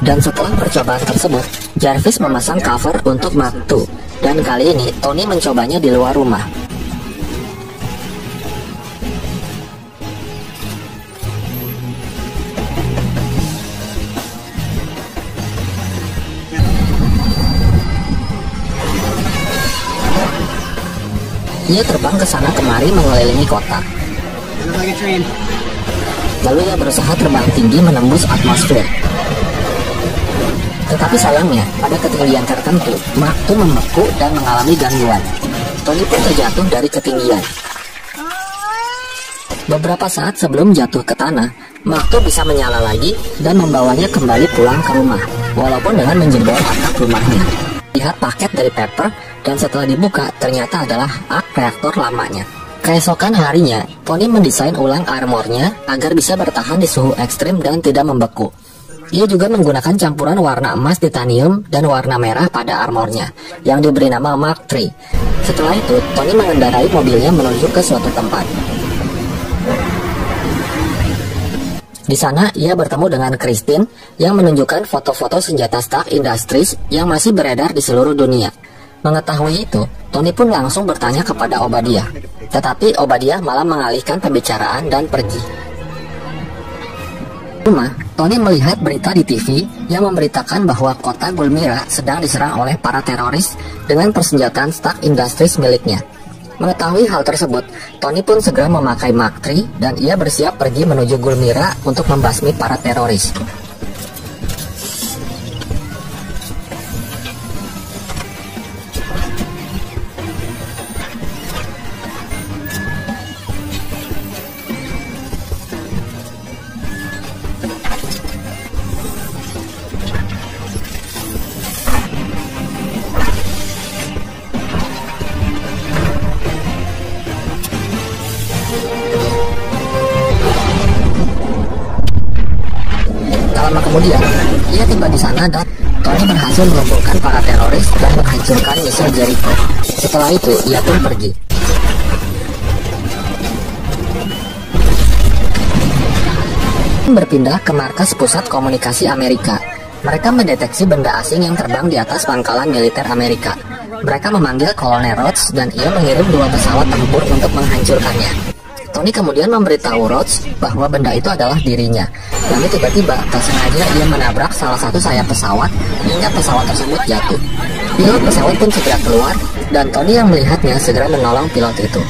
Dan setelah percobaan tersebut, Jarvis memasang cover untuk Mark II. Dan kali ini Tony mencobanya di luar rumah. Ia terbang ke sana kemari mengelilingi kota. Lalu ia berusaha terbang tinggi menembus atmosfer. Tetapi sayangnya, pada ketinggian tertentu, Mark II membeku dan mengalami gangguan. Tony pun terjatuh dari ketinggian. Beberapa saat sebelum jatuh ke tanah, Mark II bisa menyala lagi dan membawanya kembali pulang ke rumah, walaupun dengan menjebol atap rumahnya. Lihat paket dari Pepper, dan setelah dibuka, ternyata adalah arc reaktor lamanya. Keesokan harinya, Tony mendesain ulang armornya agar bisa bertahan di suhu ekstrim dan tidak membeku. Ia juga menggunakan campuran warna emas titanium dan warna merah pada armornya, yang diberi nama Mark III. Setelah itu, Tony mengendarai mobilnya menuju ke suatu tempat. Di sana, ia bertemu dengan Christine yang menunjukkan foto-foto senjata Stark Industries yang masih beredar di seluruh dunia. Mengetahui itu, Tony pun langsung bertanya kepada Obadiah. Tetapi Obadiah malah mengalihkan pembicaraan dan pergi. Rumah, Tony melihat berita di TV yang memberitakan bahwa kota Gulmira sedang diserang oleh para teroris dengan persenjataan Stark Industries miliknya. Mengetahui hal tersebut, Tony pun segera memakai Mark III dan ia bersiap pergi menuju Gulmira untuk membasmi para teroris. Kemudian, ia tiba di sana dan Tony berhasil melumpuhkan para teroris dan menghancurkan misil Jericho. Setelah itu, ia pun pergi. Berpindah ke markas pusat komunikasi Amerika. Mereka mendeteksi benda asing yang terbang di atas pangkalan militer Amerika. Mereka memanggil Kolonel Rhodes dan ia mengirim 2 pesawat tempur untuk menghancurkannya. Tony kemudian memberitahu Rhodes bahwa benda itu adalah dirinya. Lalu tiba-tiba, tak sengaja ia menabrak salah satu sayap pesawat hingga pesawat tersebut jatuh. Pilot pesawat pun segera keluar dan Tony yang melihatnya segera menolong pilot itu.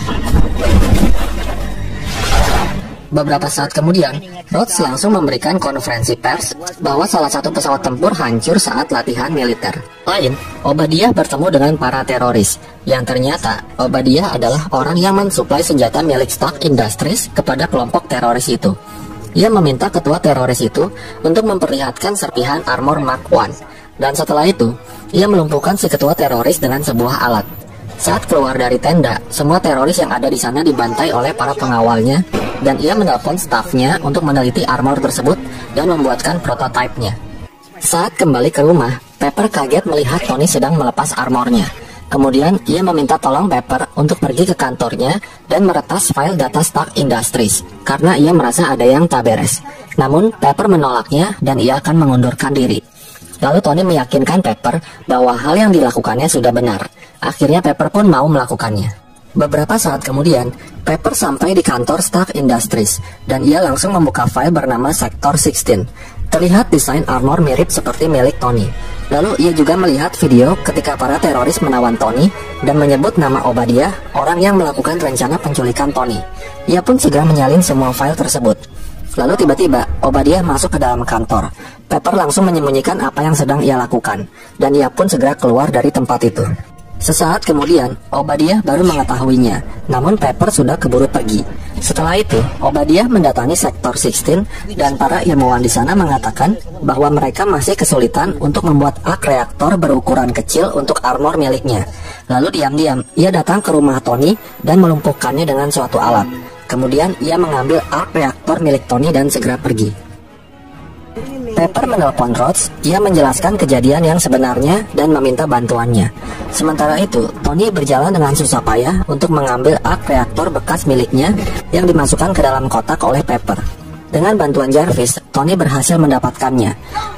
Beberapa saat kemudian, Rhodes langsung memberikan konferensi pers bahwa salah satu pesawat tempur hancur saat latihan militer. Lain, Obadiah bertemu dengan para teroris, yang ternyata Obadiah adalah orang yang mensuplai senjata milik Stark Industries kepada kelompok teroris itu. Ia meminta ketua teroris itu untuk memperlihatkan serpihan armor Mark I, dan setelah itu, ia melumpuhkan si ketua teroris dengan sebuah alat. Saat keluar dari tenda, semua teroris yang ada di sana dibantai oleh para pengawalnya, dan ia menelpon stafnya untuk meneliti armor tersebut dan membuatkan prototipenya. Saat kembali ke rumah, Pepper kaget melihat Tony sedang melepas armornya. Kemudian, ia meminta tolong Pepper untuk pergi ke kantornya dan meretas file data Stark Industries, karena ia merasa ada yang tak beres. Namun, Pepper menolaknya dan ia akan mengundurkan diri. Lalu Tony meyakinkan Pepper bahwa hal yang dilakukannya sudah benar. Akhirnya Pepper pun mau melakukannya. Beberapa saat kemudian, Pepper sampai di kantor Stark Industries, dan ia langsung membuka file bernama Sector 16. Terlihat desain armor mirip seperti milik Tony. Lalu ia juga melihat video ketika para teroris menawan Tony dan menyebut nama Obadiah, orang yang melakukan rencana penculikan Tony. Ia pun segera menyalin semua file tersebut. Lalu tiba-tiba Obadiah masuk ke dalam kantor. Pepper langsung menyembunyikan apa yang sedang ia lakukan, dan ia pun segera keluar dari tempat itu. Sesaat kemudian, Obadiah baru mengetahuinya, namun Pepper sudah keburu pergi. Setelah itu, Obadiah mendatangi Sektor 16 dan para ilmuwan di sana mengatakan bahwa mereka masih kesulitan untuk membuat arc reaktor berukuran kecil untuk armor miliknya. Lalu diam-diam, ia datang ke rumah Tony dan melumpuhkannya dengan suatu alat. Kemudian ia mengambil arc reaktor milik Tony dan segera pergi. Pepper menelpon Rhodes, ia menjelaskan kejadian yang sebenarnya dan meminta bantuannya. Sementara itu, Tony berjalan dengan susah payah untuk mengambil arc reaktor bekas miliknya yang dimasukkan ke dalam kotak oleh Pepper. Dengan bantuan Jarvis, Tony berhasil mendapatkannya.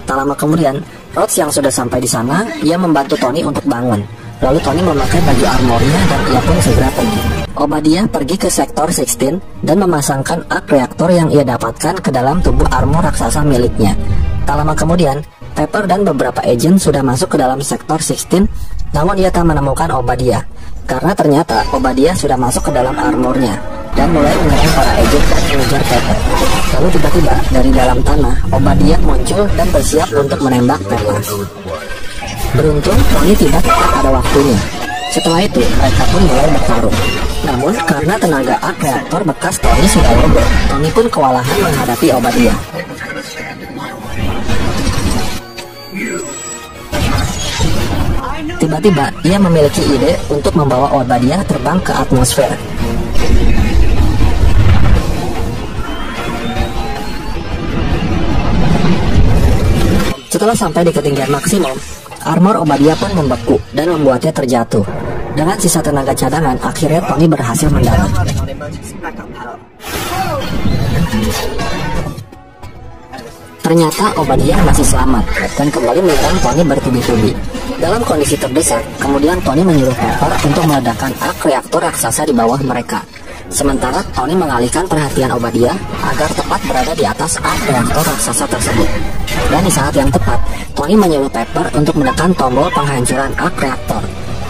Tak lama kemudian, Rhodes yang sudah sampai di sana, ia membantu Tony untuk bangun. Lalu Tony memakai baju armornya dan ia pun segera pergi. Obadiah pergi ke sektor 16 dan memasangkan arc reaktor yang ia dapatkan ke dalam tubuh armor raksasa miliknya. Tak lama kemudian, Pepper dan beberapa agent sudah masuk ke dalam sektor 16, namun ia tak menemukan Obadiah, karena ternyata Obadiah sudah masuk ke dalam armornya dan mulai menyerang para agent dan mengejar Pepper. Lalu tiba-tiba dari dalam tanah, Obadiah muncul dan bersiap untuk menembak Pepper. Beruntung, Tony tiba tepat pada waktunya. Setelah itu, mereka pun mulai bertarung. Namun, karena tenaga arc reaktor bekas Tony sudah roboh, Tony pun kewalahan menghadapi Obadiah. Tiba-tiba, ia memiliki ide untuk membawa Obadiah terbang ke atmosfer. Setelah sampai di ketinggian maksimum, armor Obadiah pun membeku dan membuatnya terjatuh. Dengan sisa tenaga cadangan, akhirnya Tony berhasil mendarat. Ternyata Obadiah masih selamat dan kembali menyerang Tony bertubi-tubi. Dalam kondisi terdesak, kemudian Tony menyuruh Pepper untuk meledakkan arc reaktor raksasa di bawah mereka. Sementara Tony mengalihkan perhatian Obadiah agar tepat berada di atas arc reaktor raksasa tersebut. Dan di saat yang tepat, Tony menyuruh Pepper untuk menekan tombol penghancuran arc reaktor.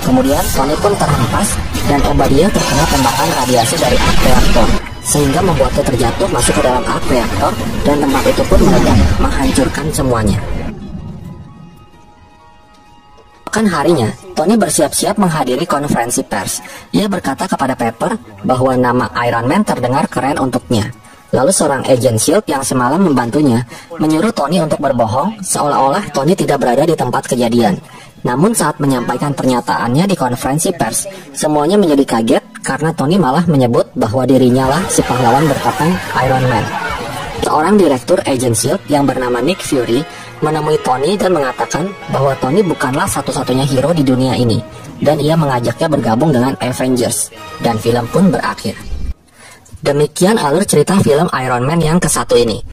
Kemudian Tony pun terhempas dan Obadiah terkena tembakan radiasi dari arc reaktor, sehingga membuatnya terjatuh masuk ke dalam arc reaktor dan tempat itu pun meledak, menghancurkan semuanya. Keesokan harinya, Tony bersiap-siap menghadiri konferensi pers. Ia berkata kepada Pepper bahwa nama Iron Man terdengar keren untuknya. Lalu seorang agent SHIELD yang semalam membantunya menyuruh Tony untuk berbohong seolah-olah Tony tidak berada di tempat kejadian. Namun saat menyampaikan pernyataannya di konferensi pers, semuanya menjadi kaget karena Tony malah menyebut bahwa dirinya lah si pahlawan bertopeng Iron Man. Seorang direktur agent SHIELD yang bernama Nick Fury menemui Tony dan mengatakan bahwa Tony bukanlah satu-satunya hero di dunia ini, dan ia mengajaknya bergabung dengan Avengers, dan film pun berakhir. Demikian alur cerita film Iron Man yang ke-1 ini.